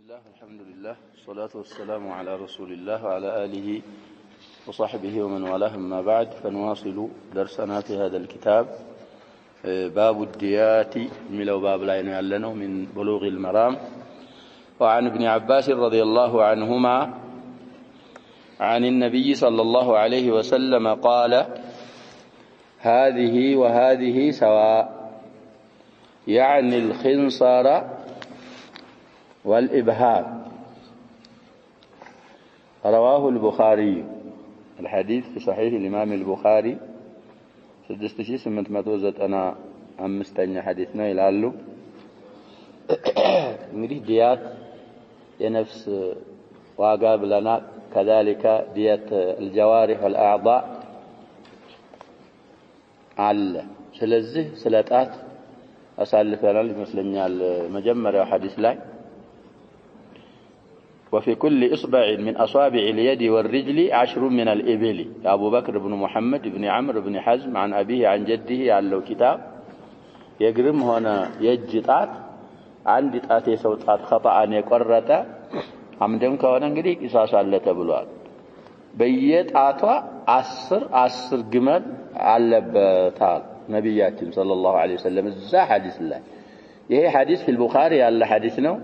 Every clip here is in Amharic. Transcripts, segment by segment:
الله الحمد لله والصلاة والسلام على رسول الله وعلى آله وصحبه ومن والاه أما بعد فنواصل درسنا في هذا الكتاب باب الديات ملو باب لا ينالنا من بلوغ المرام. وعن ابن عباس رضي الله عنهما عن النبي صلى الله عليه وسلم قال هذه وهذه سواء يعني الخنصر والإبهام. رواه البخاري. الحديث في صحيح الإمام البخاري 6895 أمستني حديثنا يلالو እንግዲህ ዲያት የነፍስ ዋጋ ብለናል። كذلك ديات الجوارح والأعضاء አለ። ስለዚህ ስለጣት አሳልፈናል ይመስለኛል መጀመሪያው ሐዲስ ላይ وفي كل إصبع من أصابع اليد والرجل 10 من الإبل. أبو بكر بن محمد بن عمرو بن حزم عن أبيه عن جده ያለው ኪታብ የግርም ሆነ የእጅ ጣት አንድ ጣት የሰው ጣት خطأን የቆረጠ አምደም ከሆነ እንግዲህ ቂሳስ አለ ተብሏል። በየጣቷ 10 ግመል አለበታል ነብያችን ሰለላሁ ዐለይሂ ወሰለም እዛ ሐዲስ ላይ። ይሄ ሐዲስ في البخاري ያለ ሐዲስ ነው።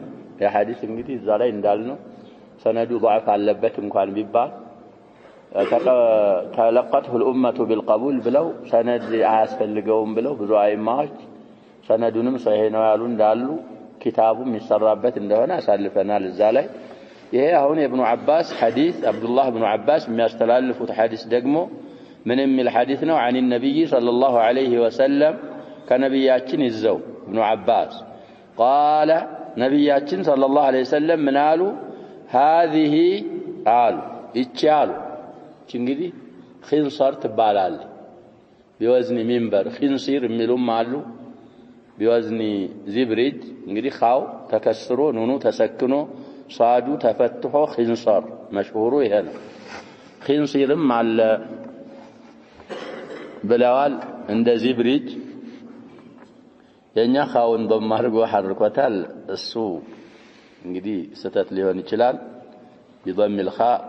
ያ ሐዲስ እንግዲህ እዛ ላይ እንዳልነው ሰነዱ ضعف አለበት እንኳን ቢባል ተለቀته الامه بالقبول ብለው ሰነድ አያስፈልገውም ብለው ብዙ አይማዎች ሰነዱንም ሰሂህ ነው ያሉ እንዳሉ ኪታቡም ይሰራበት እንደሆነ አሳልፈናል እዛ ላይ። ይሄ አሁን የኢብኑ አባስ ሐዲስ አብዱላህ ኢብኑ አባስ የሚያስተላልፉት ሐዲስ ደግሞ ምን የሚል ሐዲስ ነው? عن النبي صلى الله عليه وسلم ከነብያችን ይዘው ኢብኑ አባስ قال ነብያችን صلى الله عليه وسلم ምን አሉ? هذه አሉ ይቻሉ እንግዲህ ኺንሰር ትባላል ቢወዝኒ ሚንበር ኺንሲር የሚሉም አሉ ቢወዝኒ ዚብሪጅ እንግዲህ ኻው ተከስሮ ኑኑ ተሰክኖ ሷዱ ተፈትሖ ኺንሰር መሽሁሩ ይሄ ነው። ኺንሲርም አለ ብለዋል እንደ ዚብሪጅ የኛ ኻውን በማርጎ ሐርቆታል እሱ እንግዲህ ስተት ሊሆን ይችላል። بضم الخاء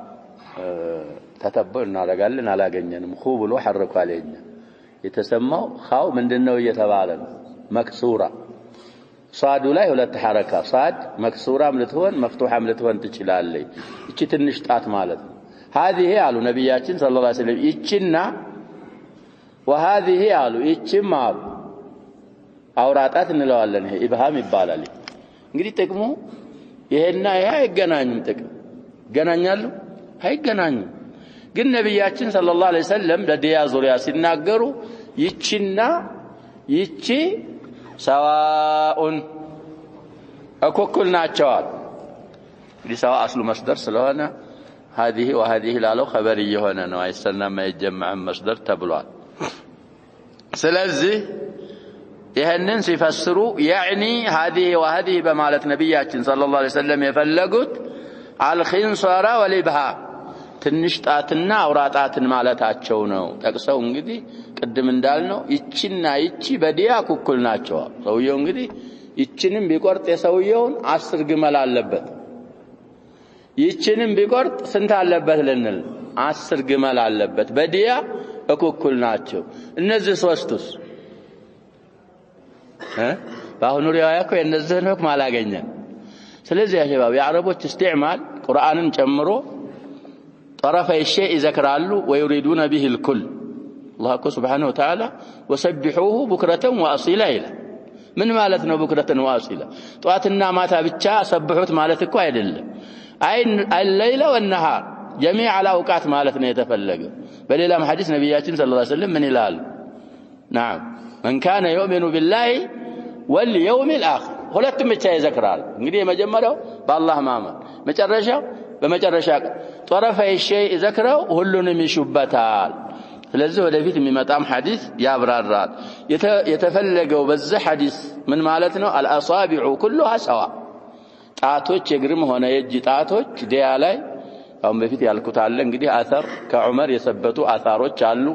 ተተበል እናደርጋለን አላገኘንም ኹ ብሎ ሐርቋል። የኛ የተሰማው ኻው ምንድነው እየተባለ ነው መክሱራ ሷዱ ላይ ሁለት ሐረካ ሷድ መክሱራም ልትሆን መፍቱሐም ልትሆን ትችላለች። እቺ ትንሽ ጣት ማለት ነው። هذه አሉ ነብያችን ሰለላሁ ዐለይሂ ወሰለም እቺና وهذه አሉ እቺም አሉ አውራጣት እንለዋለን። ይሄ ኢብሃም ይባላል። እንግዲህ ጥቅሙ ይሄና ይሄ አይገናኙም። ጥቅም ይገናኛሉ አይገናኙም። ግን ነብያችን ሰለላሁ ዐለይሂ ወሰለም ለዲያ ዙሪያ ሲናገሩ ይቺና ይቺ ሰዋኡን እኩል ናቸው። እንግዲህ ሰዋ አስሉ መስደር ስለሆነ هذه وهذه ላለው خبر የሆነ ነው አይሰናም አይጀመዕም መስደር ተብሏል። ስለዚህ ይሄንን ሲፈስሩ يعني هذه وهذه በማለት ነብያችን ሰለላሁ ዐለይሂ ወሰለም የፈለጉት الخنصر والإبهام ትንሽ ጣትና አውራጣትን ማለታቸው ነው። ጠቅሰው እንግዲህ ቅድም እንዳልነው ይቺና ይቺ በዲያ እኩል ናቸው። ሰውየው እንግዲህ ይቺንም ቢቆርጥ የሰውየውን 10 ግመል አለበት። ይቺንም ቢቆርጥ ስንት አለበት ልንል 10 ግመል አለበት። በዲያ እኩል ናቸው። እነዚህ ሶስቱስ በአሁኑ ሪዋያ እኮ የነዚህን ህክም አላገኘን። ስለዚህ ያ ሸባብ የአረቦች استعمال ቁርአንን ጨምሮ طرفي الشيء ይዘክራሉ ويريدون به الكل. الله سبحانه وتعالى وسبحوه بكرة وأصيلا إلى من ማለት ነው بكرة وأصيلا ጠዋትና ማታ ብቻ ሰብሑት ማለት እኮ አይደለም። الليل والنهار جميع الاوقات ማለት ነው የተፈለገው። በሌላም ሐዲስ ነብያችን ሰለላሁ ዐለይሂ ወሰለም ምን ይላሉ? نعم من كان يؤمن بالله واليوم الآخر ሁለቱም ብቻ ይዘክራል። እንግዲህ የመጀመሪያው በአላህ ማመን መጨረሻው በመጨረሻ طرفي الشيء ذكروا ሁሉንም ይሹበታል። ስለዚህ ወደፊት የሚመጣም ሐዲስ ያብራራል። የተፈለገው በዚህ ሐዲስ ምን ማለት ነው? الأصابع كلها سواء ጣቶች የግርም ሆነ የእጅ ጣቶች ዲያ ላይ አሁን በፊት ያልኩት አለ እንግዲህ አثር ከዑመር የሰበቱ አثሮች አሉ።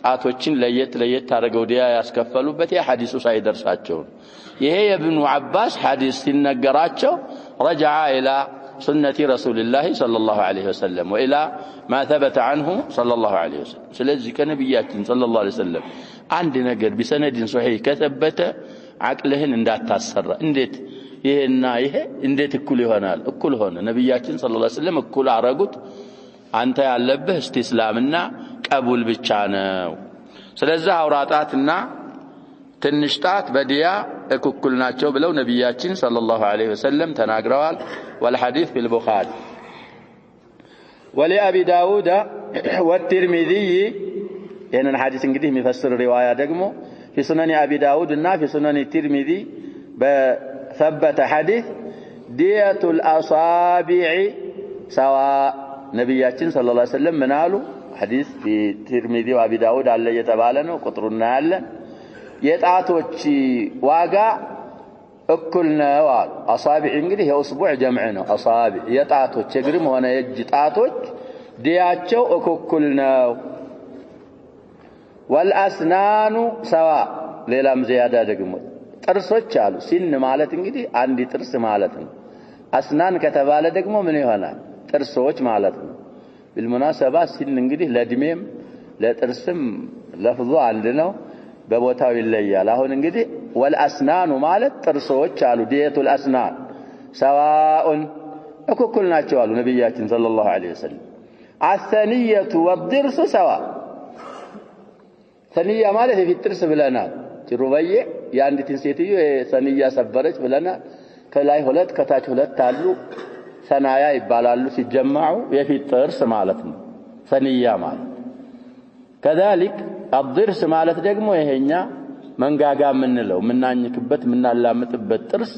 ጣቶችን ለየት አድርገው ዲያ ያስከፈሉበት ያ ሐዲሱ ሳይደርሳቸው ይሄ የኢብኑ አባስ ሐዲስ ሲነገራቸው رجع إلى سنة رسول الله صلى الله عليه وسلم وإلى ما ثبت عنه صلى الله عليه وسلم. سلذي كنبيات صلى الله عليه وسلم عندنا نجر بسند صحيح كثبت عقلهن اندات تاسر انديت ይሄና ይሄ እንዴት እኩል ይሆናል? እኩል ሆነ። ነብያችን ሰለላሁ ዐለይሂ ወሰለም እኩል አረጉት። አንተ ያለብህ እስቲስላምና ቀቡል ብቻ ነው። ስለዚህ አውራጣትና ትንሽ ጣት በዲያ እኩል ናቸው ብለው ነብያችን ሰለላሁ ዐለይሂ ወሰለም ተናግረዋል። والحديث في البخاري ولأبي داود والترمذي يعني الحديث እንግዲህ የሚፈስር ሪዋያ ደግሞ في سنن أبي داود እና في سنن الترمذي ثبت حديث دية الأصابع سواء. نبياتين صلى الله عليه وسلم منالو حديث في الترمذي وأبي داود على يتبالنو قطرنا على يتعاتوش واقع أكلنا وال أصابع انجلي هي أصبع جمعنا أصابع يتعاتوش يقرم وانا يجتعاتوش دياتشو أكلنا والأسنان سواء ليلام زيادة دقمت ጥርሶች አሉ። ሲን ማለት እንግዲህ አንድ ጥርስ ማለት ነው። አስናን ከተባለ ደግሞ ምን ይሆናል? ጥርሶች ማለት ነው። بالمناسبة ሲን እንግዲህ ለድሜም ለጥርስም ለፍዙ አንድ ነው፣ በቦታው ይለያል። አሁን እንግዲህ ወልአስናኑ ማለት ጥርሶች አሉ። ዲየቱል አስናን ሰዋኡን እኩል ናቸው አሉ ነብያችን ሰለላሁ ዐለይሂ ወሰለም። አሰኒየቱ ወድርሱ ሰዋ። ሰኒያ ማለት የፊት ጥርስ ብለናል። ሩበዬ የአንዲትን ሴትዮ ሰንያ ሰበረች ብለና ከላይ ሁለት ከታች ሁለት አሉ ሰናያ ይባላሉ። ሲጀማዑ የፊት ጥርስ ማለት ነው ሰንያ ማለት። كذلك الضرس ማለት ደግሞ ይሄኛ መንጋጋ የምንለው ምናኝክበት ምናላምጥበት ጥርስ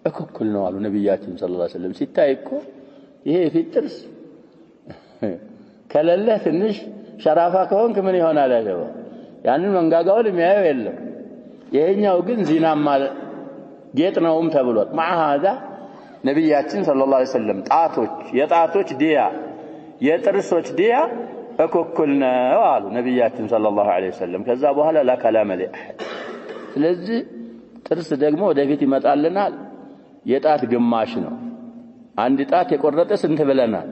እኩል ነው አሉ ነብያችን ሰለላሁ ዐለይሂ ወሰለም። ሲታይ እኮ ይሄ የፊት ጥርስ ከሌለ ትንሽ ሸራፋ ከሆንክ ምን ይሆናል ያገባ ያንን መንጋጋውን የሚያየው የለም። ይሄኛው ግን ዚናማ ጌጥ ነውም ተብሏል። ማሃዛ ነብያችን ሰለላሁ ዐለይሂ ወሰለም ጣቶች የጣቶች ዲያ የጥርሶች ዲያ እኩል ነው አሉ ነብያችን ሰለላሁ ዐለይሂ ወሰለም። ከዛ በኋላ لا كلام لأحد። ስለዚህ ጥርስ ደግሞ ወደፊት ይመጣልናል። የጣት ግማሽ ነው። አንድ ጣት የቆረጠ ስንት ብለናል?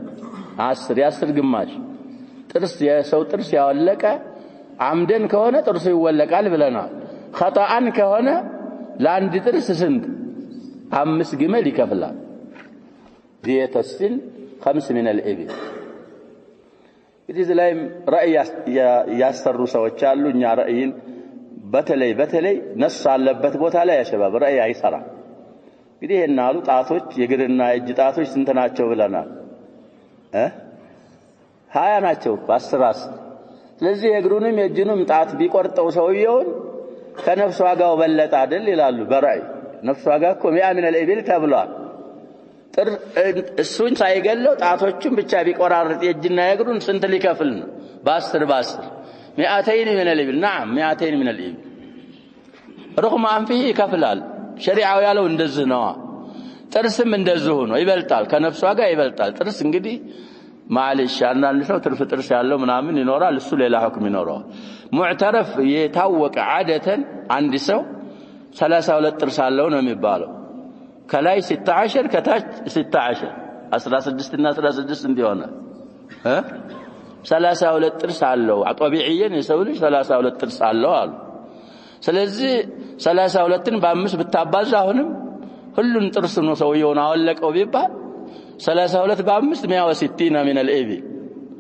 10 የ10 ግማሽ ጥርስ የሰው ጥርስ ያወለቀ አምደን ከሆነ ጥርሱ ይወለቃል ብለናል። خطأን ከሆነ ለአንድ ጥርስ ስንት 5 ግመል ይከፍላል። ዲየተ ሲን 5 من الإبل። እዚህ ላይም رأي ያሰሩ ሰዎች አሉ። እኛ رأይን በተለይ ነስ አለበት ቦታ ላይ ያሸባብ رأይ አይሰራ። እንግዲህ እናሉ ጣቶች የግርና የእጅ ጣቶች ስንት ናቸው ብለናል? 20 ናቸው በ10 ስለዚህ የግሩንም የእጅንም ጣት ቢቆርጠው ሰውየውን ከነፍስ ዋጋው በለጠ አይደል ይላሉ በራይ። ነፍስ ዋጋ እኮ 100 من الإبل ተብሏል። እሱን ሳይገለው ጣቶቹን ብቻ ቢቆራርጥ የእጅና የግሩን ስንት ሊከፍል ነው? በ10 200 من الإبل። نعم 200 من الإبل። رغم أنفه ይከፍላል። ሸሪዓው ያለው እንደዚህ ነው። ጥርስም እንደዚህ ነው፣ ይበልጣል፣ ከነፍስ ዋጋ ይበልጣል። ጥርስ እንግዲህ معلش አንዳንድ ሰው ትርፍ ጥርስ ያለው ምናምን ይኖራል፣ እሱ ሌላ ሁክም ይኖረዋል። ሙዕተረፍ የታወቀ ዓደተን አንድ ሰው 32 ጥርስ አለው ነው የሚባለው። ከላይ 16 ከታች 16 16 እና 16 እንዲሆነ 32 ጥርስ አለው። ጠቢዒየን የሰው ልጅ 32 ጥርስ አለው አሉ። ስለዚህ 32ን በ5 ብታባዛ አሁንም ሁሉን ጥርስ ነው ሰውየውን አወለቀው ቢባል 32 በ5 160 من الإبل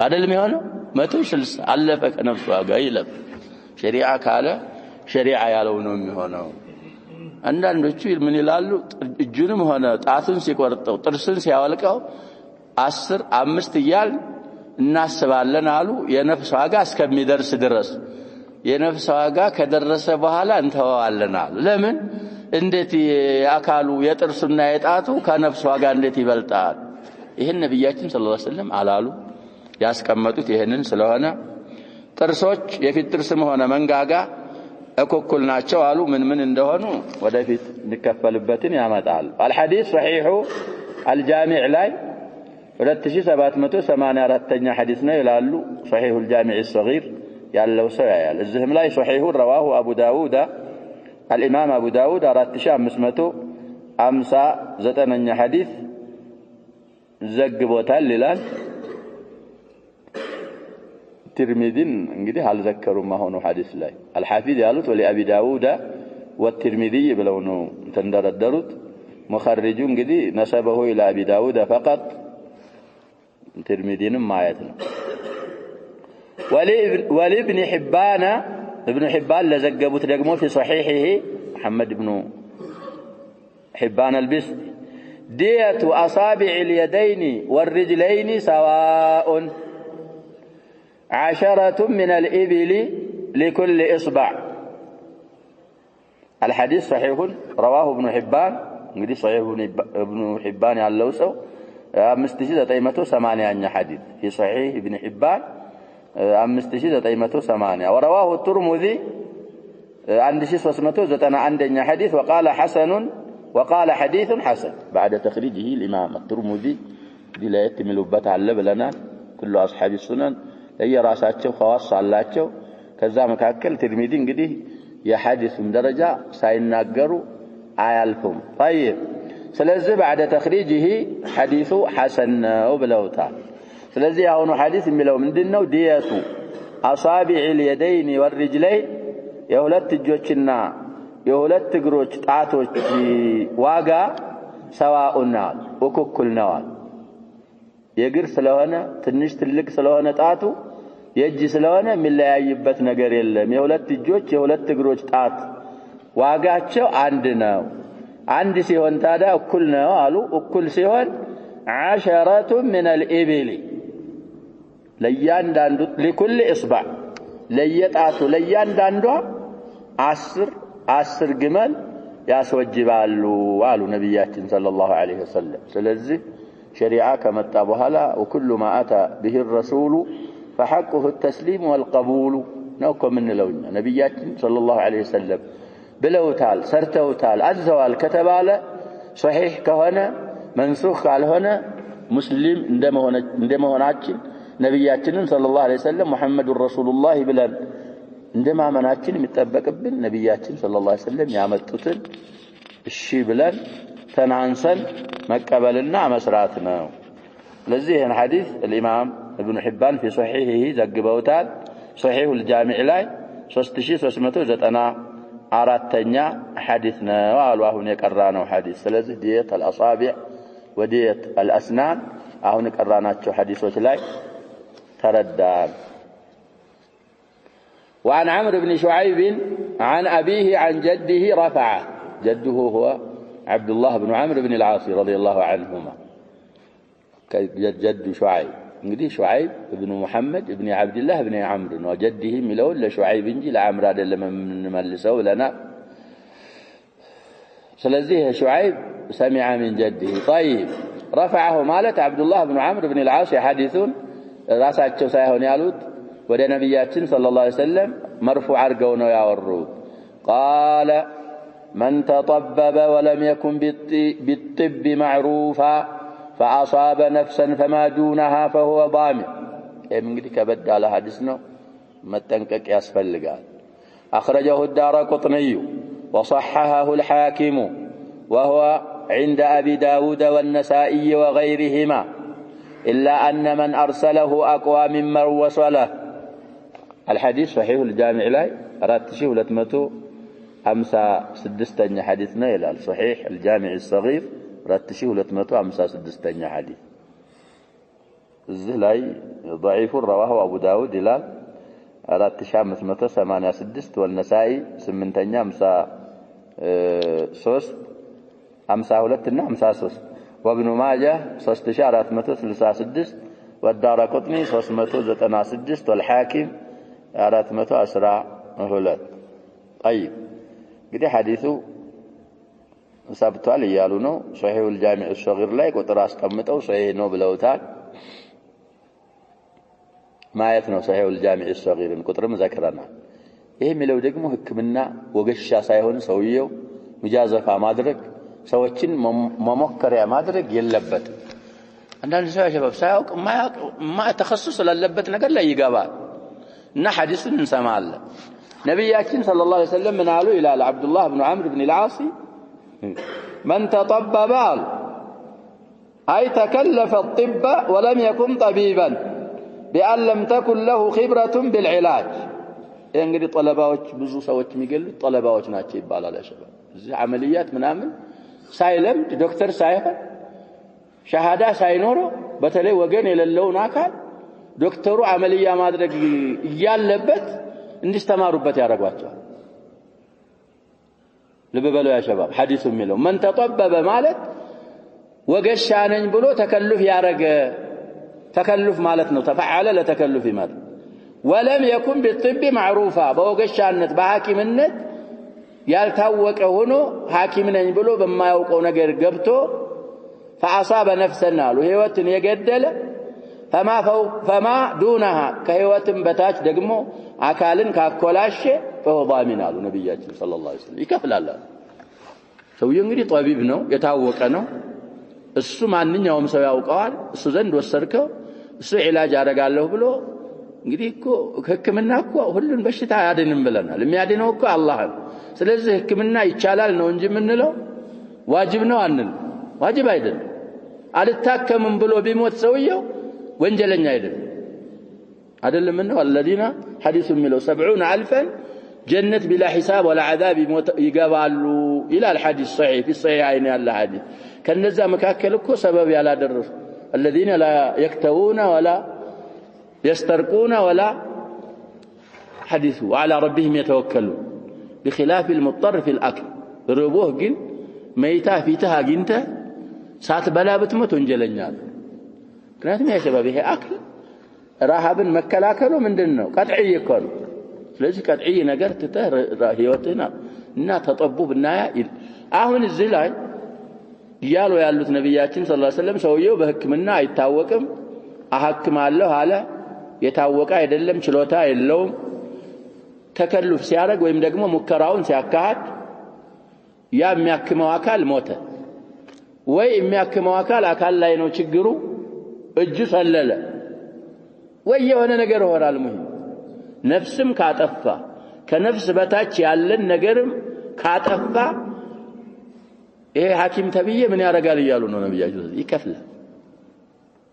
አይደል የሚሆነው 160 አለፈ ከነፍስ ዋጋ ይለፍ። ሸሪዓ ካለ ሸሪዓ ያለው ነው የሚሆነው። አንዳንዶቹ ምን ይላሉ? እጁንም ሆነ ጣቱን ሲቆርጠው ጥርስን ሲያወልቀው 10 5 እያል እናስባለን አሉ። የነፍስ ዋጋ እስከሚደርስ ድረስ የነፍስ ዋጋ ከደረሰ በኋላ እንተዋዋለን አሉ። ለምን? እንዴት የአካሉ የጥርሱና የጣቱ ከነፍስ ዋጋ እንዴት ይበልጣል? ይሄን ነብያችን ሰለላሁ ዐለይሂ ወሰለም አላሉ። ያስቀመጡት ይሄንን ስለሆነ ጥርሶች የፊት ጥርስም ሆነ መንጋጋ እኩል ናቸው አሉ። ምን እንደሆኑ ወደፊት እንከፈልበትን ያመጣል። الحديث صحيح الجامع ላይ 2784ኛ ሐዲስ ነው ይላሉ። صحيح الجامع الصغير ያለው ሰው ያያል። እዚህም ላይ صحيح رواه ابو داود الامام ابو داود 4500 59ኛ ሐዲስ ዘግቦታል ይላል። ትርሚዚን እንግዲህ አልዘከሩም አሁን ሐዲስ ላይ አልሐፊዝ ያሉት ወለአቢ ዳውድ والترمذي ብለው ነው ተንደረደሩት። ሙኸሪጁ እንግዲህ ነሰበሁ ኢላ አቢ ዳውድ فقط ትርሚዚንም ማየት ነው። ولابن حبان ابن حبان لزجبوت ደግሞ في صحيحه محمد بن حبان البصري دية أصابع اليدين والرجلين سواء 10 من الإبل لكل إصبع. الحديث صحيح رواه ابن حبان እንግዲህ صحيح ابن حبان ያለው ሰው 5980ኛ حديث في صحيح ابن حبان 5980 ورواه الترمذي 1391ኛ حديث وقال حديث حسن بعد تخريجه الإمام الترمذي دلالة ملوبات على بلنا كل أصحاب السنن ለየራሳቸው خواص አላቸው። ከዛ መካከል ትርሚዚ እንግዲህ የሐዲስም ደረጃ ሳይናገሩ አያልፉም። طيب ስለዚህ بعد تخريجه حديث حسن ነው ብለውታል። ስለዚህ አሁን ሐዲስ የሚለው ምንድነው? ዲያቱ አሳቢዕ اليدين والرجلين የሁለት እጆችና የሁለት እግሮች ጣቶች ዋጋ ሰዋኡና እኩል ነው። የእግር ስለሆነ ትንሽ ትልቅ ስለሆነ ጣቱ የእጅ ስለሆነ የሚለያይበት ነገር የለም። የሁለት እጆች የሁለት እግሮች ጣት ዋጋቸው አንድ ነው። አንድ ሲሆን ታዲያ እኩል ነው አሉ። እኩል ሲሆን 10 من الإبل ለያንዳንዱ لكل إصبع ለየጣቱ ለያንዳንዷ 10 ግመል ያስወጅባሉ አሉ ነብያችን ሰለላሁ ዐለይሂ ወሰለም። ስለዚህ ሸሪዓ ከመጣ በኋላ وكل ما أتى به الرسول فحقه التسليم والقبول ነው ከምንለው ነብያችን ሰለላሁ ዐለይሂ ወሰለም ብለውታል፣ ሰርተውታል፣ አዘዋል ከተባለ ሶሒህ ከሆነ መንሱኽ ካልሆነ ሙስሊም እንደመሆናችን ነብያችንን ሰለላሁ ዐለይሂ ወሰለም ሙሐመዱር ረሱሉላህ ብለን እንደማመናችን የሚጠበቅብን ነብያችን ሰለላሁ ዐለይሂ ወሰለም ያመጡትን እሺ ብለን ተናንሰን መቀበልና መስራት ነው። ለዚህ ይሄን ሐዲስ الامام ابن حبان في صحيحه ዘግበውታል። صحيح الجامع ላይ 3394ኛ ሐዲስ ነው አሉ አሁን የቀራነው ሐዲስ። ስለዚህ ዲየት الأصابع وديت الأسنان አሁን የቀራናቸው ሐዲሶች ላይ ተረዳን። وعن عمرو بن شعيب عن أبيه عن جده رفعه. جده هو عبد الله بن عمرو بن العاص رضي الله عنهما. جد شعيب እንግዲህ شعيب ابن محمد ابن عبد الله ابن عمرو وجده ሚለውን ለشعيب እንጂ ለعمرو አይደለም የምንመልሰው ለና። ስለዚህ شعيب سمع من جده. طيب رفعه ማለት عبد الله بن عمرو بن العاص حديثون ራሳቸው ሳይሆን ያሉት ወደ ነብያችን ሰለላሁ ዐለይሂ ወሰለም مرفوع አድርገው ነው ያወሩት። قال من تطبب ولم يكن بالطب معروفا فأصاب نفسا فما دونها فهو ضامن. እንግዲህ ከበድ ያለ ሐዲስ ነው፣ መጠንቀቅ ያስፈልጋል። أخرجه الدارقطني وصححه الحاكم وهو عند أبي داود والنسائي وغيرهما إلا أن من أرسله أقوى ممن وصله. الحديث صحيح الجامع لا 4256ኛ ሐዲስ ነው ይላል። صحيح الجامع الصغير 4256ኛ ሐዲስ። እዚህ ላይ ضعيف رواه أبو داود ይላል 4586 والنسائي 8ኛ 53 52 እና 53 وابن ماجه 3466 والدارقطني 396 والحاكم 412. طيب እንግዲህ ሐዲሱ ሰብቷል እያሉ ነው። صحيح الجامع الصغير ላይ ቁጥር አስቀምጠው صحيح ነው ብለውታል። ማየት ነው صحيح الجامع الصغير ቁጥርም ዘክረናል። ይሄ የሚለው ደግሞ ህክምና ወገሻ ሳይሆን ሰውየው ሙጃዘፋ ማድረግ ሰዎችን መሞከሪያ ማድረግ የለበትም። አንዳንድ ሰው ያሸባብ ሳያውቅ ተخصص ለለበት ነገር ላይ ይገባል እና ሐዲሱን እንሰማለን። ነብያችን ሰለላሁ ዐለይሂ ወሰለም ምን አሉ ይላል አብዱላህ ኢብኑ አምር ኢብኑ አልዓስ من تطبب أي تكلف الطب ولم يكن طبيبا بأن لم تكن له خبرة بالعلاج يعني طلباوች ብዙ ሰዎች የሚገሉት طلباوች ናቸው ይባላል يا شباب እዚህ አመልያት ምናምን ሳይለምድ ዶክተር ሳይሆን ሸሃዳ ሳይኖረው በተለይ ወገን የሌለውን አካል ዶክተሩ አመልያ ማድረግ ያለበት እንዲስተማሩበት ያደርጓቸዋል ልበበለው يا شباب ሐዲሱ የሚለው من تطبب ማለት ወገሻ ነኝ ብሎ ተከልፍ ያረገ ተከልፍ ማለት ነው ተፈዓለ ለተከልፍ ማለት ولم يكن بالطب معروفا በወገሻነት በሐኪምነት ያልታወቀ ሆኖ ሐኪም ነኝ ብሎ በማያውቀው ነገር ገብቶ فاصاب نفسنا له ህይወትን የገደለ فما دونها ከህይወትን በታች ደግሞ አካልን ካኮላሸ فهو ضامن አሉ ነብያችን ሰለላሁ ዐለይሂ ወሰለም ይከፍላል ሰውየው እንግዲህ ጠቢብ ነው የታወቀ ነው እሱ ማንኛውም ሰው ያውቀዋል እሱ ዘንድ ወሰርከው እሱ ኢላጅ አደርጋለሁ ብሎ እንግዲህ እኮ ህክምና እኮ ሁሉን በሽታ ያድንም ብለናል የሚያድነው እኮ አላህ ነው ስለዚህ ህክምና ይቻላል ነው እንጂ ምንለው ዋጅብ ነው አንል ዋጅብ አይደለም አልታከምም ብሎ ቢሞት ሰውየው ወንጀለኛ አይደለም ነው الذين حديث የሚለው 70000 جنة بلا حساب ولا عذاب ይገባሉ الى الحديث صحيح في الصحيحين ያለ ሐዲስ ከነዛ መካከል እኮ ሰበብ ያላደረሱ الذين لا يكتوون ولا يسترقون ولا حديث وعلى ربهم يتوكلون بخلاف المضطر في الاكل ربوه ግን መይታ ፊትህ አግኝተ ሳትበላ ብትሞት ወንጀለኛ ነው ምክንያቱም ያ شباب ይሄ አክል ረሃብን መከላከሉ ምንድነው ቀጥዒ እኮ ነው ስለዚህ ቀጥዒ ነገር ትተህ ህይወትና እና ተጠቡብና አሁን እዚህ ላይ ያሉ ያሉት ነብያችን ሰለላሁ ዐለይሂ ወሰለም ሰውየው በህክምና አይታወቅም አሐክማለሁ አለ የታወቀ አይደለም ችሎታ የለውም ተከልፍ ሲያረግ ወይም ደግሞ ሙከራውን ሲያካሂድ ያ የሚያክመው አካል ሞተ ወይ የሚያክመው አካል ላይ ነው ችግሩ እጁ ሰለለ ወይ የሆነ ነገር ሆራል ሙሂም ነፍስም ካጠፋ ከነፍስ በታች ያለን ነገርም ካጠፋ ይሄ ሐኪም ተብዬ ምን ያረጋል ይያሉ ነው ነብያችን ይከፍላል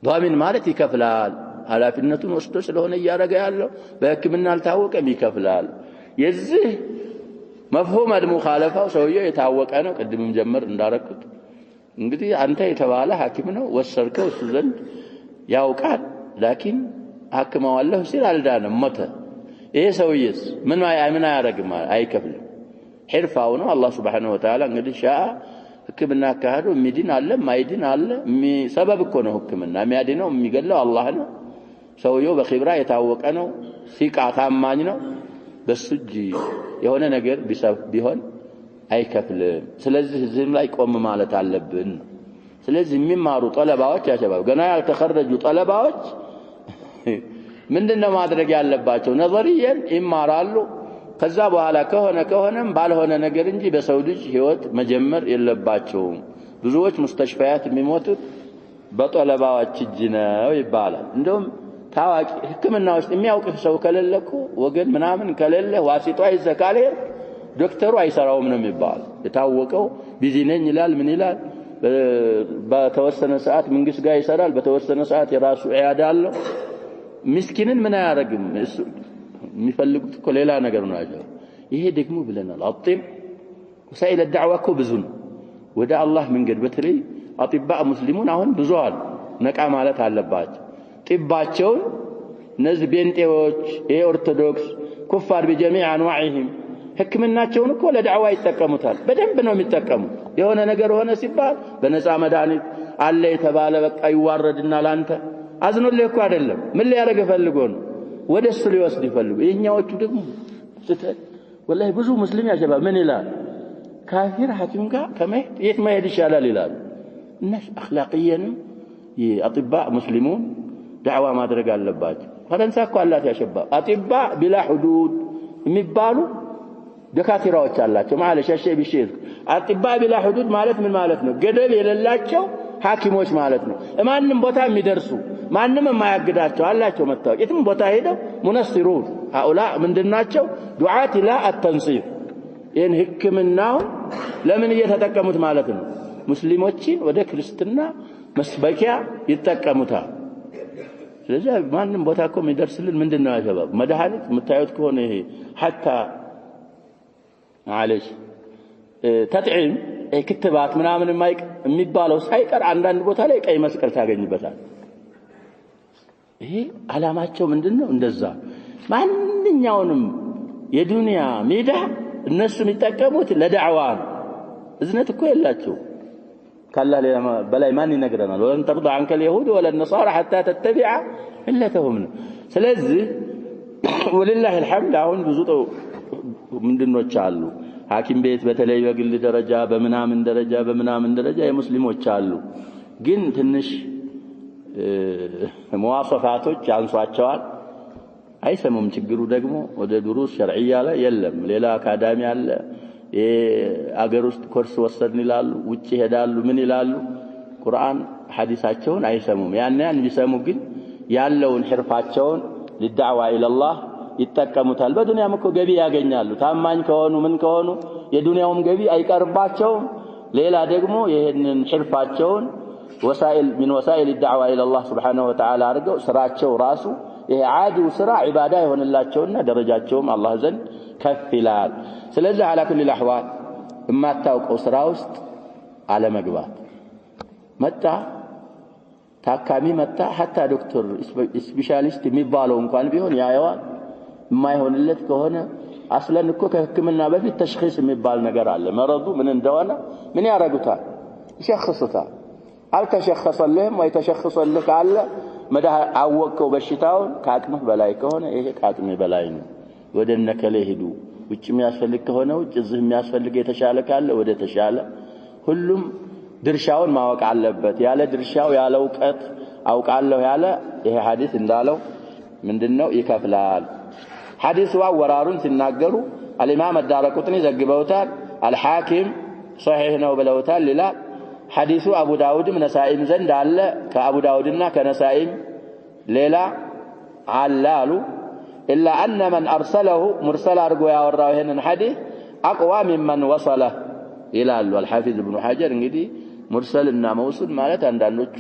ضامن ማለት ይከፍላል ኃላፊነቱን ወስዶ ስለሆነ ያረጋ ያለው በህክምና አልታወቀም ይከፍላል የዚህ መፍሁም المخالفه ሰውየው የታወቀ ነው ቅድምም ጀመር እንዳረኩት እንግዲህ አንተ የተባለ ሐኪም ነው ወሰርከው እሱ ዘንድ ያውቃል ላኪን ሐክማዋለሁ ሲል አልዳነም ሞተ ይሄ ሰውየስ ምን ያረግም አይከፍልም ሒርፋው ነው አላህ Subhanahu Wa Ta'ala እንግዲህ ህክምና ካሄዱ ሚዲን አለ ማይዲን አለ ሰበብ እኮ ነው ህክምና የሚያድነው የሚገለው አላህ ነው ሰውየው በኺብራ የታወቀ ነው ሲቃ ታማኝ ነው በሱጂ የሆነ ነገር ቢሆን አይከፍልም ስለዚህ እዚህም ላይ ቆም ማለት አለብን ስለዚህ የሚማሩ ጠለባዎች ያሸባው ገና ያልተخرጁ ጠለባዎች ምንድነው ማድረግ ያለባቸው ነظريا ይማራሉ ከዛ በኋላ ከሆነም ባልሆነ ነገር እንጂ በሰው ልጅ ህይወት መጀመር የለባቸውም ብዙዎች ሙስተሽፋያት የሚሞቱት በጠለባዎች እጅ ነው ይባላል እንደውም ታዋቂ ህክምና ውስጥ የሚያውቅ ሰው ከሌለኩ ወገን ምናምን ከሌለ ዋሲጧ ይዘካለ ዶክተሩ አይሰራውም ነው የሚባል የታወቀው ቢዚ ነኝ ይላል ምን ይላል በተወሰነ ሰዓት መንግስት ጋር ይሰራል በተወሰነ ሰዓት የራሱ ኢያዳ አለው ምስኪንን ምን ያረግም እሱ የሚፈልጉት እኮ ሌላ ነገር ነው አይደል ይሄ ደግሞ ብለናል አጥም ወሳኢል الدعوه እኮ ብዙ ነው ወደ አላህ መንገድ በተለይ አጥባ ሙስሊሙን አሁን ብዙ አሉ ነቃ ማለት አለባቸው ጥባቸውን እነዚህ ቤንጤዎች ኦርቶዶክስ ኩፋር በجميع انواعهم ህክምናቸውን እኮ ለዳዕዋ ይጠቀሙታል በደንብ ነው የሚጠቀሙት የሆነ ነገር ሆነ ሲባል በነፃ መድኃኒት አለ የተባለ በቃ ይዋረድና ላንተ አዝኖልህ እኮ አይደለም ምን ሊያረግ ፈልጎ ነው ወደሱ ሊወስድ ይፈልጉ የኛዎቹ ደግሞ ስተት والله ብዙ ሙስሊም ያጀባ ምን ይላል ካፊር ሐኪም ጋር ከመሄድ የት መሄድ ይሻላል ይላል الناس اخلاقيا የአጥባ ሙስሊሙን ዳዕዋ ማድረግ አለባቸው ፈረንሳ እኮ አላት ያሸባ አጥባ بلا حدود የሚባሉ ደካቲራዎች አላቸው ማለት ሸሸይ ቢሽር አጥባ بلا حدود ማለት ምን ማለት ነው ገደብ የሌላቸው ሐኪሞች ማለት ነው ማንንም ቦታ የሚደርሱ ማንንም የማያግዳቸው አላቸው መታወቅ የትም ቦታ ሄደው ሙነሲሩን هؤلاء ምንድናቸው ዱዓት ላ التنصير ይሄን ህክምናው ለምን እየተጠቀሙት ማለት ነው ሙስሊሞችን ወደ ክርስትና መስበኪያ ይጠቀሙታል። ስለዚህ ማንም ቦታ እኮ የሚደርስልን ምንድነው ያሸባብ መድኃኒት የምታዩት ከሆነ ይሄ حتى معلش ተጥዒም ክትባት ምናምን የሚባለው ሳይቀር አንዳንድ ቦታ ላይ ቀይ መስቀል ታገኝበታል። ይሄ አላማቸው ምንድነው? እንደዛ ማንኛውንም የዱንያ ሜዳ እነሱ የሚጠቀሙት ለዳዕዋ እዝነት እኮ የላቸው ካላህ በላይ ማን ይነግረናል? ወለን ተርዳ عنك اليهود ولا النصارى حتى تتبع ملتهم። ስለዚህ ወለላህ الحمد አሁን ብዙ ምንድነው አሉ ሐኪም ቤት በተለይ በግል ደረጃ በምናምን ደረጃ የሙስሊሞች አሉ። ግን ትንሽ መዋሰፋቶች አንሷቸዋል፣ አይሰሙም። ችግሩ ደግሞ ወደ ድሩስ ሸርዕያ ላይ የለም። ሌላ አካዳሚ አለ፣ አገር ውስጥ ኮርስ ወሰድን ይላሉ፣ ውጪ ሄዳሉ፣ ምን ይላሉ፣ ቁርአን ሐዲሳቸውን አይሰሙም። ያን ቢሰሙ ግን ያለውን ሕርፋቸውን ለዳዕዋ ኢላላህ ይጠቀሙታል። በዱንያም እኮ ገቢ ያገኛሉ። ታማኝ ከሆኑ ምን ከሆኑ የዱንያውም ገቢ አይቀርባቸውም። ሌላ ደግሞ ይሄንን ሕርፋቸውን من وسائل الدعوة إلى الله سبحانه وتعالى አድርገው ስራቸው ራሱ ይሄ ዓዲው ስራ ዒባዳ ይሆንላቸውና ደረጃቸውም አላህ ዘንድ ከፍ ይላል። ስለዚህ على كل الاحوال የማታውቀው ስራ ውስጥ አለመግባት መጣ ታካሚ መጣ حتى ዶክተር ስፔሻሊስት የሚባለው እንኳን ቢሆን ያየዋል። የማይሆንለት ከሆነ አስለን እኮ ከህክምና በፊት ተሽኺስ የሚባል ነገር አለ። መረዱ ምን እንደሆነ ምን ያረጉታል? ይሸخصታል። አልተሸخصልህም ወይ ተሸخصልህ ካለ መዳህ አወቀው በሽታውን ከአቅምህ በላይ ከሆነ ይሄ ከአቅምህ በላይ ነው፣ ወደ ነከለ ሄዱ። ውጭ የሚያስፈልግ ከሆነ ውጭ፣ እዚህ የሚያስፈልግ የተሻለ ካለ ወደ ተሻለ። ሁሉም ድርሻውን ማወቅ አለበት። ያለ ድርሻው ያለ ዕውቀት አውቃለሁ ያለ ይሄ ሐዲስ እንዳለው ምንድነው ይከፍላል። ሐዲሱ አወራሩን ሲናገሩ الامام الدارقطني ዘግበውታል፣ الحاكم صحيح ነው ብለውታል። ሌላ ሐዲሱ አቡ ዳውድም ነሳኢም ዘንድ አለ፣ ከአቡ ዳውድና ከነሳኢም ሌላ አላሉ። إلا أن من أرسله مرسل አድርጎ ያወራው ይሄንን ሐዲስ أقوى ممن وصله ይላሉ الحافظ ابن حجر። እንግዲህ ሙርሰልና መውሱል ማለት አንዳንዶቹ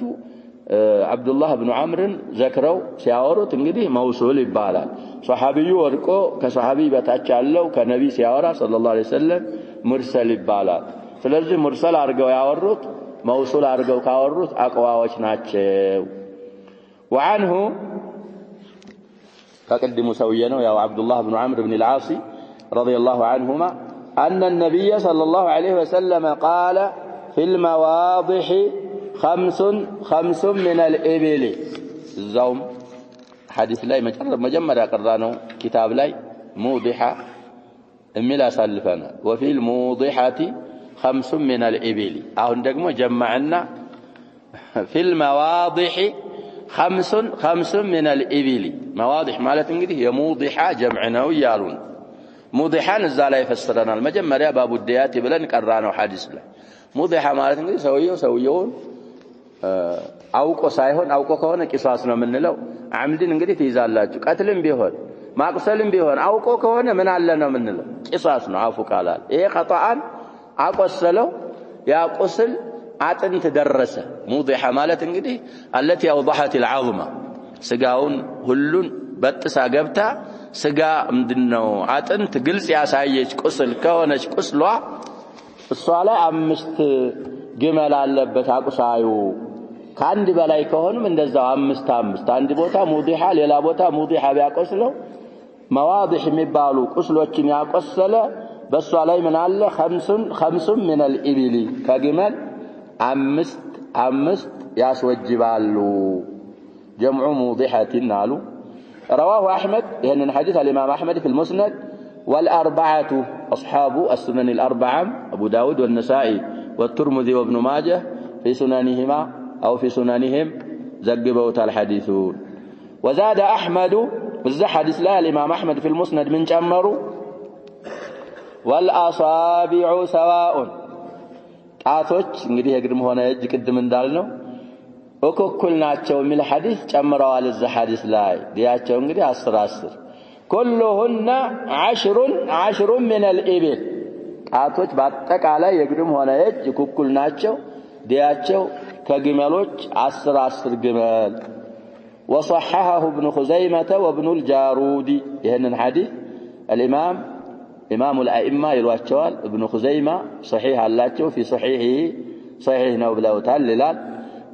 አብዱላህ ኢብኑ ዐምርን ዘክረው ሲያወሩት እንግዲህ መውሱል ይባላል። ሱሐቢዩ ወርቆ ከሱሐቢ በታች ያለው ከነቢ ሲያወራ ሰለላሁ ዐለይሂ ወሰለም ሙርሰል ይባላል። ስለዚህ ሙርሰል አድርገው ያወሩት መውሱል አድርገው ካወሩት አቅዋዎች ናቸው። وعنه فقدموا سوينا يا عبد الله بن عمرو بن العاص رضي الله عنهما أن النبي صلى الله عليه وسلم قال في المواضح خمس من الإبل. الزوم حديث لا مجمّر قرانه كتاب لا موضحة ملا سلفنا وفي الموضحة 5 من الإبل. أهون دقمو جمعنا في المواضح 5 من الإبل. مواضح مالت انجدي هي موضحة جمعنا ويالون موضحان الزالة يفسرنا المجمّر يا باب الديات بلن قرانه حديث لا موضحة مالت انجدي سويون አውቆ ሳይሆን አውቆ ከሆነ ቂሳስ ነው የምንለው። አምድን እንግዲህ ትይዛላችሁ። ቀትልም ቢሆን ማቅሰልም ቢሆን አውቆ ከሆነ ምን አለ ነው የምንለው? ቂሳስ ነው። አፉ ቃላል ይሄ ኸጣአን አቆሰለው ያ ቁስል አጥንት ደረሰ። ሙዲሐ ማለት እንግዲህ التي اوضحت العظم ስጋውን ሁሉን በጥሳ ገብታ ስጋ ምንድነው አጥንት ግልጽ ያሳየች ቁስል ከሆነች ቁስሏ እሷ ላይ 5 ግመል አለበት አቁሳዩ። ከአንድ በላይ ከሆነም እንደዛው 5 አንድ ቦታ ሙዲሐ ሌላ ቦታ ሙዲሐ ቢያቆስለው መዋዲህ የሚባሉ ቁስሎችን ያቆሰለ በሷ ላይ ምን አለ 5 من الإبل ከግመል 5 ያስወጅባሉ። جمع موضحة አሉ። رواه أحمد ይሄንን الحديث الإمام أحمد في المسند والأربعة أصحاب السنن الأربعة أبو داود والنسائي والترمذي وابن ماجه في سننهما أو في سننهم زقبوت الحديثون. وزاد أحمد والزحدث لا الإمام أحمد في المسند من جمروا والأصابع سواء ጣቶች እንግዲህ እግርም ሆነ እጅ ቅድም እንዳልነው እኩል ናቸው የሚል ሐዲስ ጨምረዋል። እዚህ ሐዲስ ላይ ዲያቸው እንግዲህ 10 كلهن 10 من الإبل ጣቶች በአጠቃላይ የእግርም ሆነ እጅ እኩል ናቸው دياتشو كجمالوج 10 جمال. وصححه ابن خزيمة وابن الجارودي يهن الحديث إمام الأئمة يرواتشوال ابن خزيمة صحيح اللاتشو في صحيحه صحيح نوبلو تعالى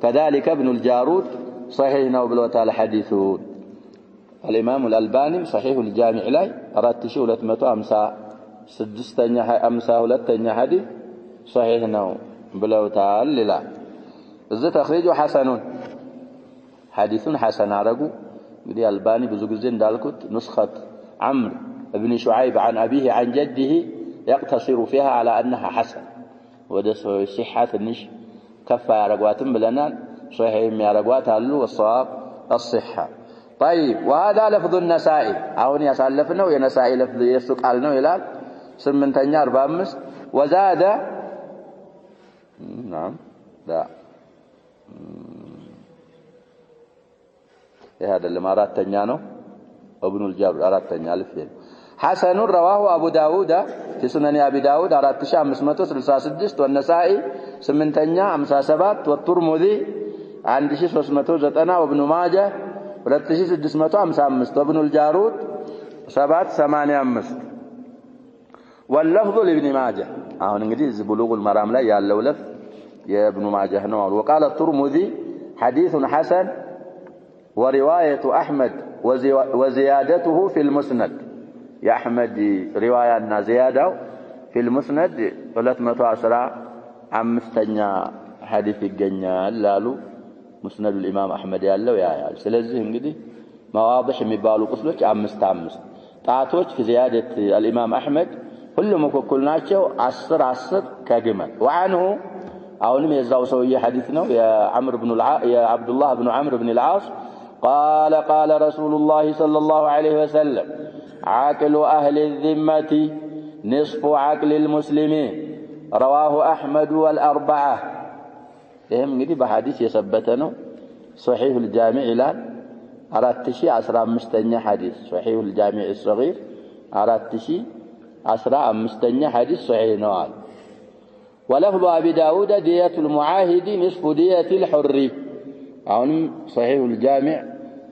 كذلك ابن الجارود صحيح نوبلو تعالى حديثون. الإمام الألباني صحيح الجامع لي أردت شولة متو أمسا ولتنيا حديث صحيح نوبلو تعالى إذا تخريج حسنون حديث حسن عرقو بدي الألباني بزوجين دالكوت نسخة عمرو ابن شعيب عن أبيه عن جده يقتصر فيها على أنها حسن ودس صحة النش كفى رقوات بلنا صحيح يا رقوات هلو والصواب الصحة. طيب وهذا لفظ النسائي أهون يسألفنا وينسائي لفظ يسوق علنا إلى 845 وزاد نعم لا هذا اللي ما أراد تنيانه ابن الجابر أراد تنيا الفين. حسن رواه أبو داود في سنن أبي داود أراد تشام 536 والنسائي 857 والترمذي عند 390 وابن ماجه 2655 وابن الجارود 785 واللفظ لابن ماجه. هون انجليز بلوغ المرام لا يالو لف يا ابن ماجه نور. وقال الترمذي حديث حسن ورواية أحمد وزيادته في المسند. يا أحمد رواية زيادة في المسند 310 حديث الجنة لالو مسند الإمام أحمد يالو يا سلزه انجدي مواضح مبالو قصلوش 5 طاعتوش في زيادة الإمام أحمد كلهم كلناቸው 10 كجمل. وعنه أولم يزاو سوية حديثنا يا عبد الله بن عمرو بن العاص قال رسول الله صلى الله عليه وسلم عقل أهل الذمة نصف عقل المسلمين رواه أحمد والأربعة. إهم قدي بحديث يثبتنا صحيح الجامع الآن أردتشي 15 حديث صحيح الجامع الصغير أردتشي 15 حديث صحيح نوال. ولفظ أبي داود دية المعاهد نصف دية الحر. عن صحيح الجامع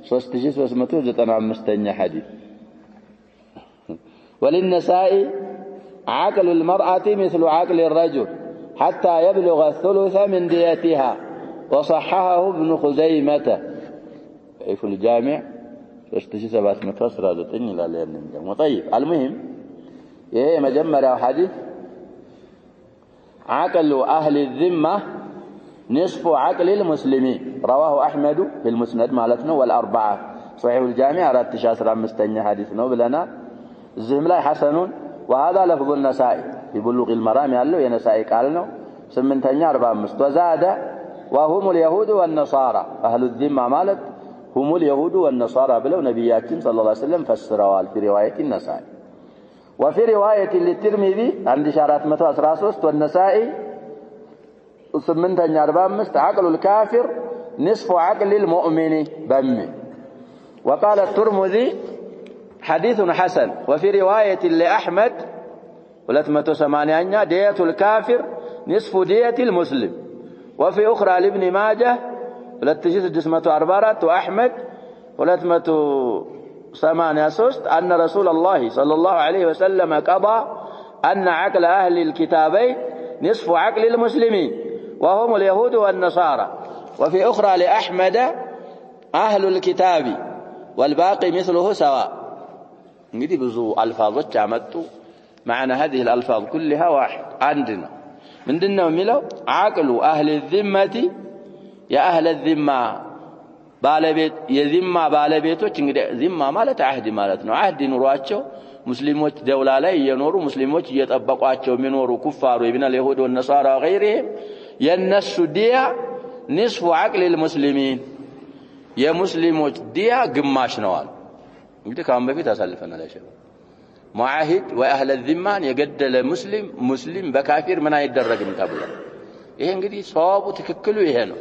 395 حديث. وللنساء عقل المرأة مثل عقل الرجل حتى يبلغ الثلث من ديتها وصححه ابن خزيمة في الجامع 397 إلى اليوم. طيب المهم إيه مجمّر حديث عقل أهل الذمة نصف عقل المسلمين رواه أحمد في المسند مالتنا والأربعة صحيح الجامع 415 حديثنا بلنا الزهم لا حسن. وهذا لفظ النسائي في بلوغ المرام يالله يا نسائي قالنا 845 وزاد وهم اليهود والنصارى. أهل الذمة مالت هم اليهود والنصارى بلو نبياتهم صلى الله عليه وسلم فسروال في رواية النسائي. وفي رواية للترمذي عند 413 والنسائي 845 عقل الكافر نصف عقل المؤمن بمي. وقال الترمذي حديث حسن. وفي رواية لأحمد 308 دية الكافر نصف دية المسلم. وفي أخرى لابن ماجه 304 وأحمد 383 أن رسول الله صلى الله عليه وسلم قضى أن عقل أهل الكتابين نصف عقل المسلمين وهم اليهود والنصارى. وفي أخرى لأحمد أهل الكتاب والباقي مثله سواء. نجد بزو ألفاظ جامدوا معنى هذه الألفاظ كلها واحد عندنا من دنا وملو عقل أهل الذمة يا أهل الذمة بالبيت يذمة بالبيتوች እንግዲህ ذمة ማለት عهد ማለት ነው። عهد ይኖራቸው ሙስሊሞች ደውላ ላይ የኖሩ ሙስሊሞች እየጠበቋቸው የሚኖሩ ኩፋሩ ኢብኑ اليهود والنصارى وغيرهم የነሱ ዲያ نصف عقل المسلمين የሙስሊሞች ዲያ ግማሽ ነው አሉ። እንግዲህ ካሁን በፊት አሳልፈናል አይደል? ሙዓሂድ ወአህለ الذمة የገደለ ሙስሊም በካፊር ምን አይደረግም ተብሏል። ይሄ እንግዲህ ሰዋቡ ትክክሉ ይሄ ነው።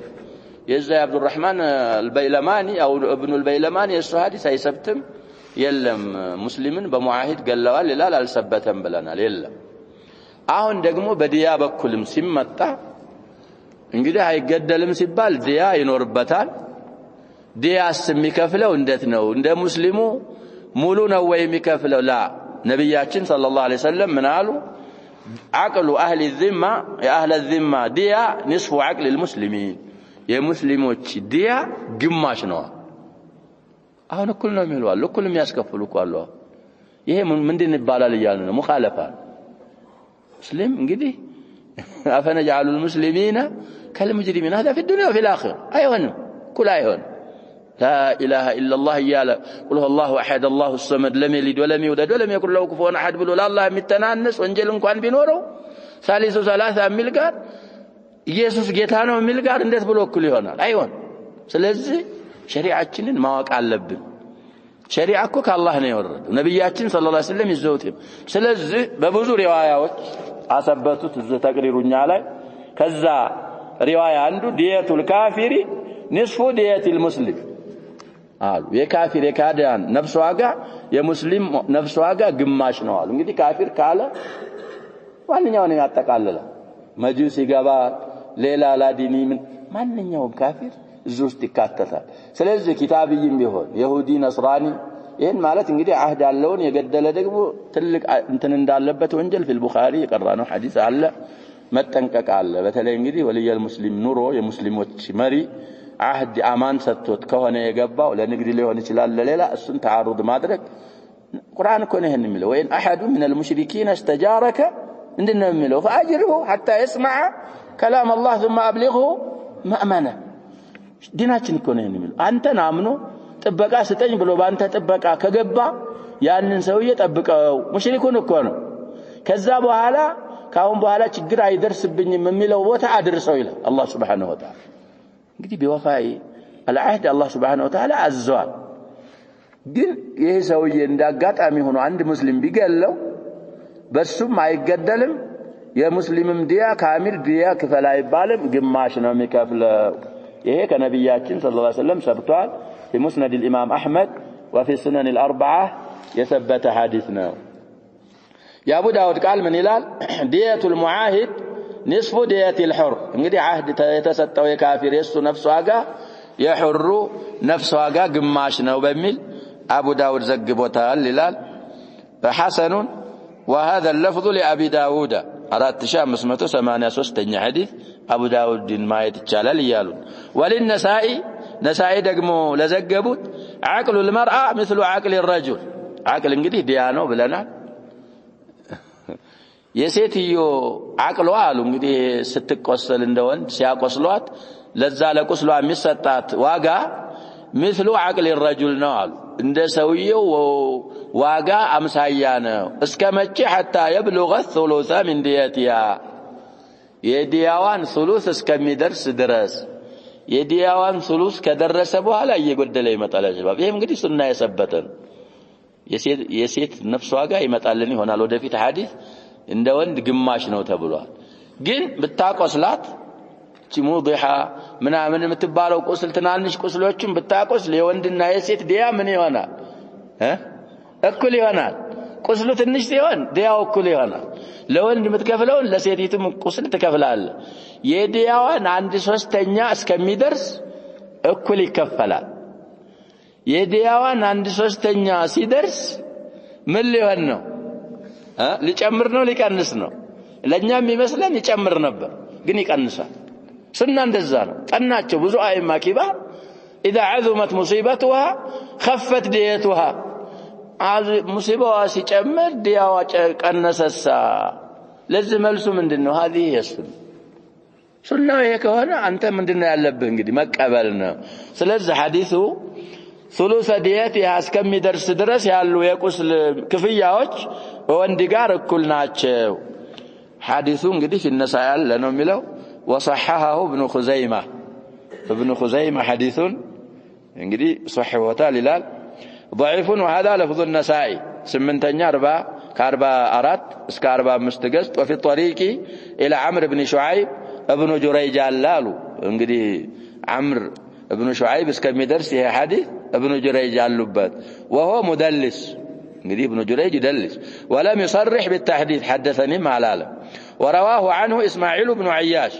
የዛ عبد الرحمن البيلماني أو ابن البيلماني الصحادث አይሰብትም የለም ሙስሊምን በሙዓሂድ ገለዋል ይላል አልሰበተም ብለናል የለም። አሁን ደግሞ በዲያ በኩልም ሲመጣ እንግዲህ አይገደልም ሲባል ዲያ ይኖርበታል ዲያስ የሚከፍለው እንዴት ነው እንደ ሙስሊሙ ሙሉ ነው ወይ የሚከፍለው ላ ነብያችን ሰለላሁ ዐለይሂ ወሰለም ምን አሉ عقل اهل الذمه يا اهل الذمه ديا نصف عقل المسلمين የሙስሊሞች ዲያ ግማሽ ነው አሁን እኩል ነው የሚሉ አሉ እኩል የሚያስከፍሉ አሉ ይሄ ምንድን ይባላል ይያሉ ነው ሙኻለፋ ሙስሊም እንግዲህ አፈነጃሉ المسلمين كالمجرمين هذا في الدنيا وفي الاخره አይሆንም ኩል አይሆን لا اله الا الله يالا قل هو الله احد الله الصمد لم يلد ولم يولد ولم يكن له كفوا احد ብሎ ለአላህ የሚተናነስ ወንጀል እንኳን ቢኖረው ثالث ثلاثه የሚል ጋር ኢየሱስ ጌታ ነው የሚል ጋር እንዴት ብሎ እኩል ይሆናል አይሆን ስለዚህ ሸሪዓችንን ማወቅ አለብን ሸሪዓ እኮ ከአላህ ነው የወረደው ነብያችን ሰለላሁ ዐለይሂ ወሰለም ይዘውት ስለዚህ በብዙ ሪዋያዎች አሰበቱት እዚህ ተቅሪሩኛ ላይ ከዛ ሪዋያ አንዱ ዲየቱል ካፊሪ ንስፉ ዲየቲል ሙስሊም አሉ የካፊር የካዳን ነፍስ ዋጋ የሙስሊም ነፍስ ዋጋ ግማሽ ነው አሉ እንግዲህ ካፊር ካለ ማንኛውንም ያጠቃልላል መጁስ ይገባል ሌላ ላዲኒ ማንኛውም ካፊር እዚህ ውስጥ ይካተታል ስለዚህ ኪታብይም ቢሆን ይሁዲ ነስራኒ ይሄን ማለት እንግዲህ አህድ ያለውን የገደለ ደግሞ ትልቅ እንትን እንዳለበት ወንጀል في البخاري የቀራነው ሐዲስ አለ መጠንቀቅ አለ በተለይ እንግዲህ ወልየል ሙስሊም ኑሮ የሙስሊሞች መሪ አህድ አማን ሰጥቶት ከሆነ የገባው ለንግድ ሊሆን ይችላል ለሌላ እሱን ተዓሩድ ማድረግ ቁርአን እኮ ነው ይሄን የሚለው ወይን አሐዱ من المشركين استجارك እንደነ የሚለው فاجره حتى يسمع كلام الله ثم ابلغه مأمنه ዲናችን እኮ ነው የሚለው አንተን አምኖ ጥበቃ ስጠኝ ብሎ ባንተ ጥበቃ ከገባ ያንን ሰውዬ ጠብቀው ሙሽሪኩን እኮ ነው ከዛ በኋላ ካሁን በኋላ ችግር አይደርስብኝም የሚለው ቦታ አድርሰው ይላል አላህ Subhanahu Wa Ta'ala እንግዲህ በወፋይ العهد الله Subhanahu Wa Ta'ala አዟል ግን ይሄ ሰውዬ እንዳጋጣሚ ሆኖ አንድ ሙስሊም ቢገለው በሱም አይገደልም የሙስሊምም ዲያ ካሚል ዲያ ክፈል አይባልም ግማሽ ነው የሚከፍለው ይሄ ከነብያችን ሰለላሁ ዐለይሂ ወሰለም ሰብቷል في مسند الامام احمد وفي السنن الاربعه يثبت حديثنا يا ابو داود قال من ይላል ዲየቱ المعاهد نصف دية الحر እንግዲህ عهد የተሰጠው የካፊር የሱ ነፍስ ዋጋ የሁሩ ነፍስ ዋጋ ግማሽ ነው በሚል አቡ ዳውድ ዘግቦታል ይላል فحسن وهذا اللفظ لأبي داود 4583 حديث أبو داود ما يتجالل يالون وللنسائي نسائي دقمو لزقبوت عقل المرأة مثل عقل الرجل عقل انقديه ديانو بلنا يسيتيو عقلو قالوا انقديه ستقوصل اندوان سياقوصلوات لزالة قوصلوا مستات واقع مثل عقل الرجل نوال عند سويه واقع امسايانا اسكمتش حتى يبلغ الثلث من ديتها يديوان ثلث اسكمي درس يديوان ثلث كدرس بوهلا يقدل يمطال شباب ይሄም እንግዲህ ሱና የሰበተን የሴት ነፍስ ዋጋ ይመጣልን ይሆናል ወደፊት ሐዲስ እንደ ወንድ ግማሽ ነው ተብሏል ግን ብታቆስላት ሙዲሃ ምናምን የምትባለው ቁስል ትናንሽ ቁስሎችን ብታቆስል የወንድና የሴት ዲያ ምን ይሆናል እኩል ይሆናል ቁስሉ ትንሽ ሲሆን ዲያው እኩል ይሆናል ለወንድ የምትከፍለውን ለሴቲቱም ቁስል ትከፍላለህ የዲያዋን 1/3 እስከሚደርስ እኩል ይከፈላል የዲያዋን 1/3 ሲደርስ ምን ሊሆን ነው ሊጨምር ነው ሊቀንስ ነው ለኛም ይመስለን ይጨምር ነበር ግን ይቀንሳል ሱና እንደዛ ነው ጠናቸው ብዙ አይማ ኪባር اذا عظمت مصيبتها خفت ديتها ሙሲባዋ ሲጨምር ዲያዋ ቀነሰሳ ለዚህ መልሱ ምንድነው هذه የሱን ሱናው ይሄ ከሆነ አንተ ምንድነው ያለብህ እንግዲህ መቀበል ነው ስለዚህ ሐዲሱ ثلث ديتها እስከሚደርስ ድረስ ያሉ የቁስል ክፍያዎች በወንድ ጋር እኩል ናቸው ሐዲሱ እንግዲህ ሲነሳያል ለነው የሚለው وصححه ابن خزيمة حديث እንግዲህ صححه ይላል ضعيف وهذا لفظ النسائي 844 እስከ 45 ገጽ وفي الطريق الى عمرو بن شعيب ابن جريج አላሉ እንግዲህ عمرو ابن شعيب እስከሚደርስ ይሄ ሐዲስ ابن جريج አሉበት وهو مدلس እንግዲህ ابن جريج يدلس ولم يصرح بالتحديث حدثني ما لاله ورواه عنه اسماعيل بن عياش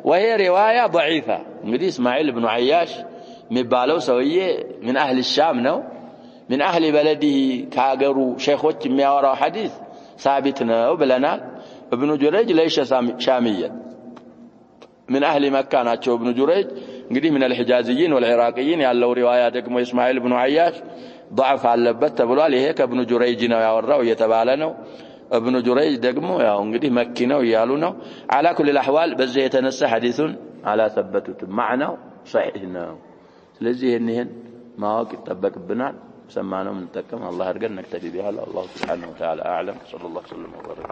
وهي رواية ضعيفة እንግዲህ اسماعيل بن عياش የሚባለው ሰውዬ من أهل الشام ነው من أهل بلده ከሀገሩ ሼኾች የሚያወራው ሐዲስ ثابت ነው ብለናል ابن جريج ليس شاميا من أهل مكة ናቸው ابن جريج እንግዲህ من الحجازيين والعراقيين ያለው ሪዋያ ደግሞ اسماعيل بن عياش ضعف አለበት ተብሏል ይሄ ከابن جريج ነው ያወራው እየተባለ ነው ابن جريج ደግሞ ያው እንግዲህ መኪ ነው ይያሉ ነው على كل الاحوال በዚህ የተነሳ ሐዲሱን አላሰበቱት ማዕናው صحيح ነው ስለዚህ ይሄን ማወቅ ይጠበቅብናል ሰማነው ምን ተከም አላህ አድርገን ነክተዲ ቢሃላ አላህ Subhanahu Wa Ta'ala አዕለም صلى الله عليه وسلم وبارك